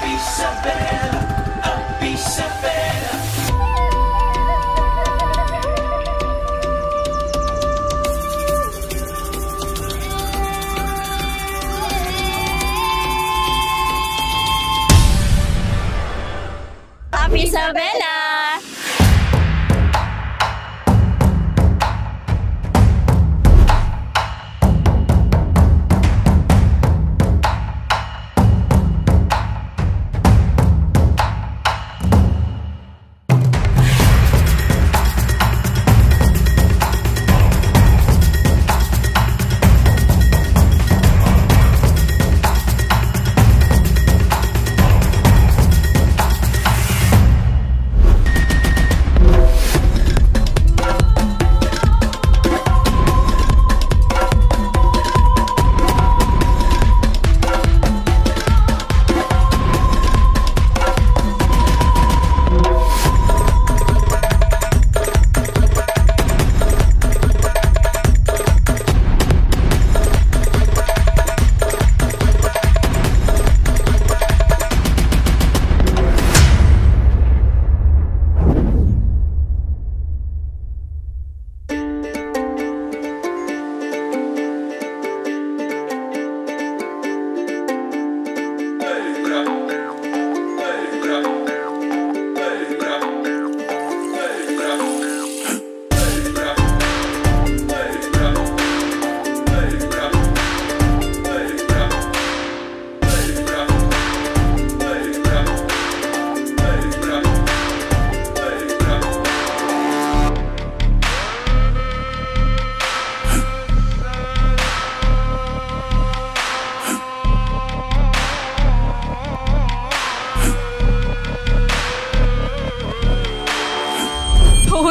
Isabela, Isabela. Happy Isabela!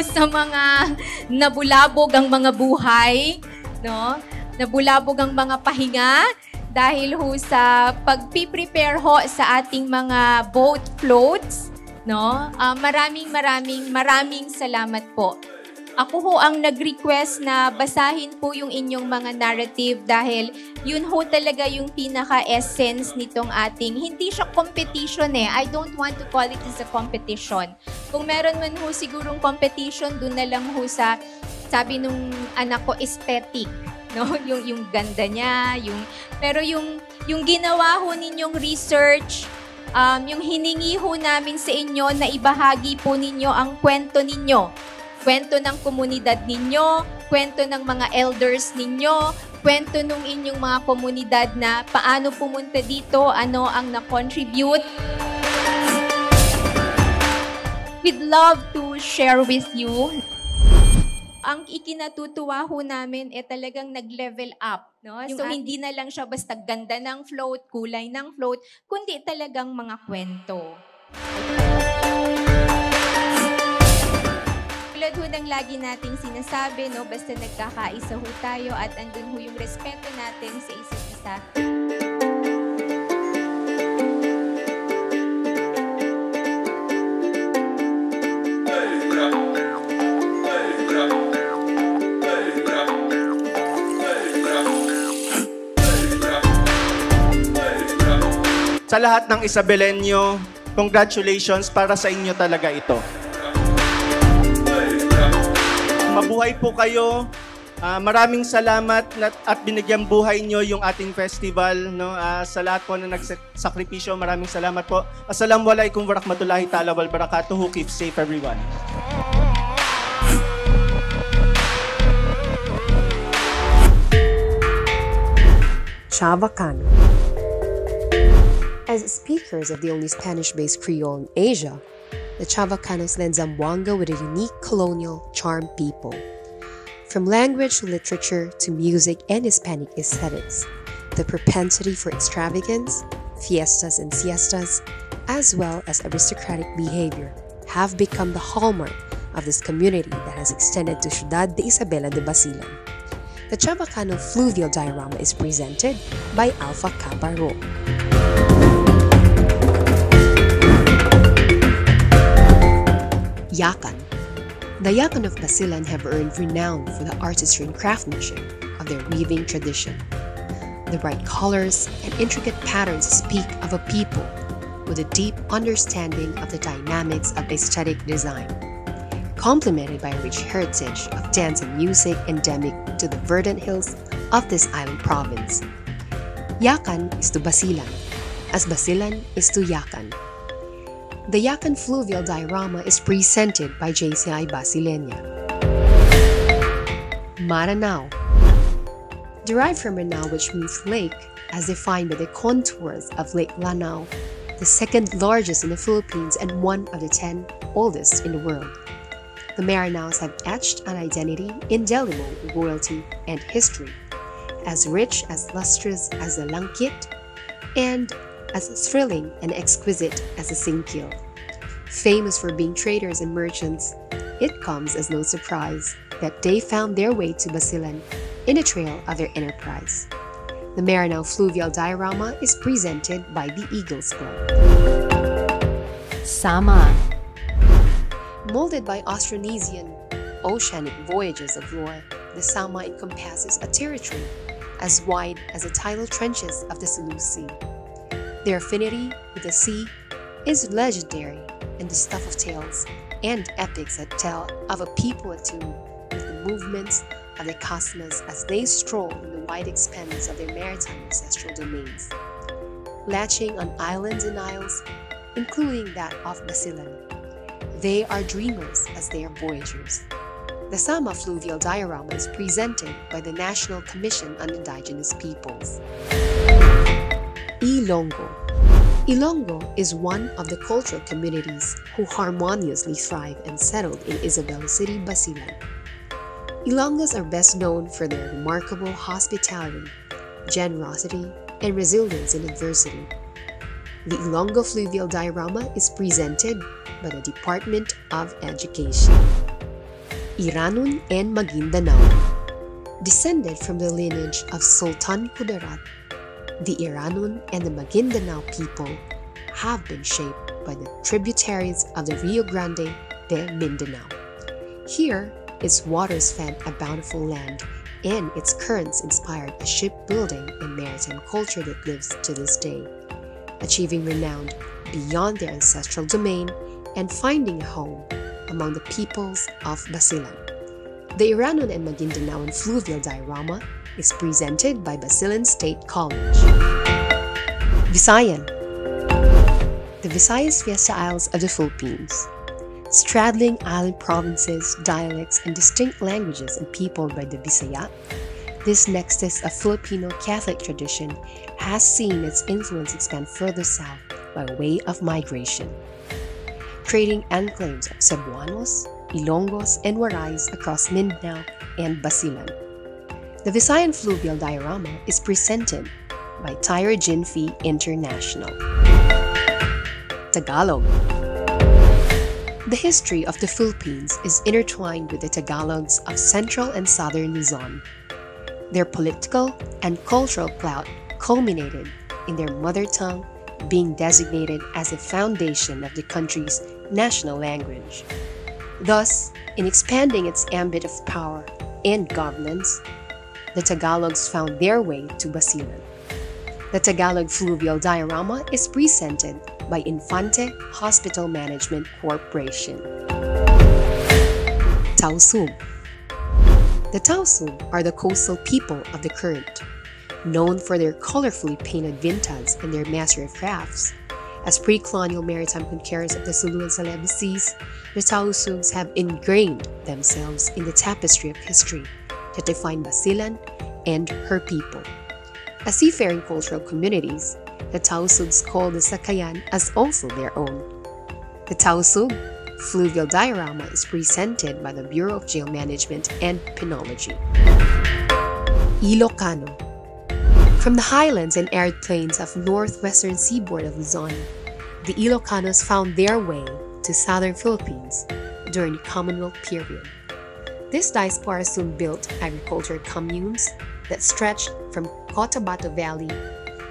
Sa mga nabulabog ang mga buhay, no? Nabulabog ang mga pahinga dahil ho sa pagpi-prepare ho sa ating mga boat floats, no? Maraming salamat po. Ako ho ang nag-request na basahin po yung inyong mga narrative dahil yun ho talaga yung pinaka-essence nitong ating, hindi siya competition eh. I don't want to call it as a competition. Kung meron man ho sigurong competition, dun na lang ho sa, sabi nung anak ko, aesthetic. No? Yung ganda niya, pero yung ginawa ho ninyong research, yung hiningi ho namin sa inyo na ibahagi po ninyo ang kwento ninyo. Kwento ng komunidad ninyo, kwento ng mga elders ninyo, kwento ng inyong mga komunidad na paano pumunta dito, ano ang na-contribute. We'd love to share with you. Ang ikinatutuwa ho namin talagang nag-level up. No? So hindi na lang siya basta ganda ng float, kulay ng float, kundi talagang mga kwento. Tulad ho ng lagi nating sinasabi, no, basta nagkakaisa ho tayo at andun ho yung respeto natin sa isa't isa. Sa lahat ng Isabelenyo, congratulations, para sa inyo talaga ito. Mabuhay po kayo. Maraming salamat at binigyang buhay nyo yung ating festival. No? Sa lahat po na nagsakripisyo, maraming salamat po. Assalamualaikum warahmatullahi ta'ala wal barakatuhu. Keep safe, everyone. Sakayan. As speakers of the only Spanish-based Creole in Asia, the Chavacanos lend Zamboanga with a unique colonial charm people. From language to literature to music and Hispanic aesthetics, the propensity for extravagance, fiestas and siestas, as well as aristocratic behavior have become the hallmark of this community that has extended to Ciudad de Isabela de Basilan. The Chavacano fluvial diorama is presented by Alpha Kappa Rho. Yakan. The Yakan of Basilan have earned renown for the artistry and craftsmanship of their weaving tradition. The bright colors and intricate patterns speak of a people with a deep understanding of the dynamics of aesthetic design, complemented by a rich heritage of dance and music endemic to the verdant hills of this island province. Yakan is to Basilan, as Basilan is to Yakan. The Yakan fluvial diorama is presented by JCI Basilenia. Maranao. Derived from Ranao, which means lake, as defined by the contours of Lake Lanao, the second largest in the Philippines and one of the 10 oldest in the world. The Maranaos have etched an identity indelible in royalty and history, as rich, as lustrous as the Langkit, and as thrilling and exquisite as the Singkil. Famous for being traders and merchants, it comes as no surprise that they found their way to Basilan in the trail of their enterprise. The Maranao Fluvial Diorama is presented by the Eagles Club. Sama. Molded by Austronesian oceanic voyages of lore, the Sama encompasses a territory as wide as the tidal trenches of the Sulu Sea. Their affinity with the sea is legendary, and the stuff of tales and epics that tell of a people attuned with the movements of the cosmos as they stroll in the wide expanse of their maritime ancestral domains. Latching on islands and isles, including that of Basilan, they are dreamers as they are voyagers. The Sama Fluvial Diorama is presented by the National Commission on Indigenous Peoples. Ilonggo. Ilonggo is one of the cultural communities who harmoniously thrive and settled in Isabela City, Basilan. Ilonggos are best known for their remarkable hospitality, generosity, and resilience in adversity. The Ilonggo Fluvial Diorama is presented by the Department of Education. Iranun and Maguindanao. Descended from the lineage of Sultan Kudarat, the Iranun and the Maguindanao people have been shaped by the tributaries of the Rio Grande de Mindanao. Here, its waters fed a bountiful land, and its currents inspired a shipbuilding and maritime culture that lives to this day, achieving renown beyond their ancestral domain and finding a home among the peoples of Basilan. The Iranun and Maguindanaoan Fluvial Diorama is presented by Basilan State College. Visayan. The Visayas Fiesta Isles of the Philippines. Straddling island provinces, dialects, and distinct languages and peopled by the Bisaya, this nexus of Filipino Catholic tradition has seen its influence expand further south by way of migration, creating enclaves of Cebuanos, Ilonggos, and Warais across Mindanao and Basilan. The Visayan Fluvial Diorama is presented by Tyre Jinfi International. Tagalog. The history of the Philippines is intertwined with the Tagalogs of Central and Southern Luzon. Their political and cultural clout culminated in their mother tongue being designated as the foundation of the country's national language. Thus, in expanding its ambit of power and governance, the Tagalogs found their way to Basilan. The Tagalog Fluvial Diorama is presented by Infante Hospital Management Corporation. Tausug. The Tausug are the coastal people of the current, known for their colorfully painted vintas and their mastery of crafts. As pre-colonial maritime conquerors of the Sulu and Celebes Seas, the Tausugs have ingrained themselves in the tapestry of history that define Basilan and her people. As seafaring cultural communities, the Tausugs call the Sakayan as also their own. The Tausug Fluvial Diorama is presented by the Bureau of Jail Management and Penology. Ilocano. From the highlands and arid plains of northwestern seaboard of Luzon, the Ilocanos found their way to southern Philippines during the Commonwealth period. This diaspora soon built agricultural communes that stretched from Cotabato Valley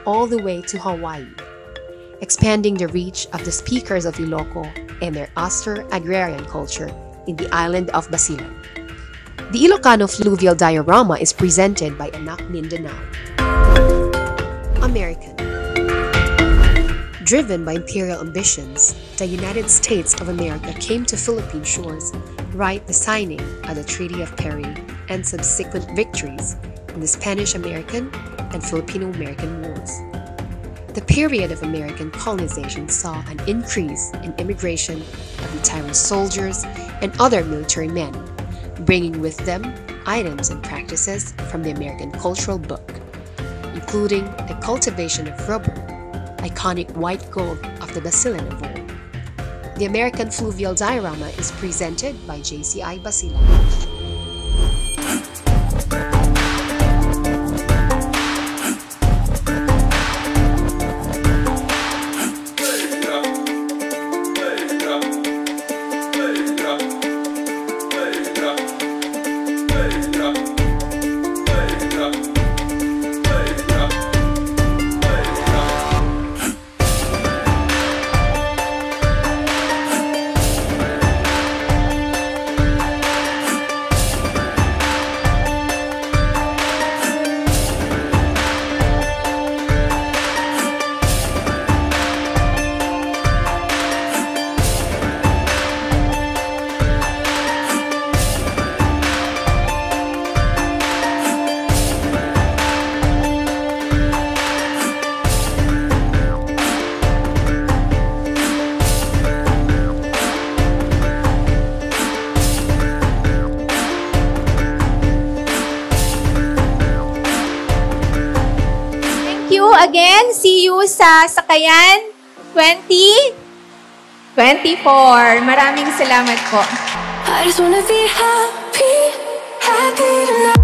all the way to Hawaii, expanding the reach of the speakers of Iloco and their austere agrarian culture in the island of Basilan. The Ilocano Fluvial Diorama is presented by Anak Mindanao. American. Driven by imperial ambitions, the United States of America came to Philippine shores right the signing of the Treaty of Paris and subsequent victories in the Spanish-American and Filipino-American Wars. The period of American colonization saw an increase in immigration of retired soldiers and other military men, bringing with them items and practices from the American cultural book, including the cultivation of rubber, iconic white gold of the Basilan of old. The American fluvial diorama is presented by JCI Basilan. Again, see you sa Sakayan 2024. Maraming salamat po. I just wanna be happy, happy tonight.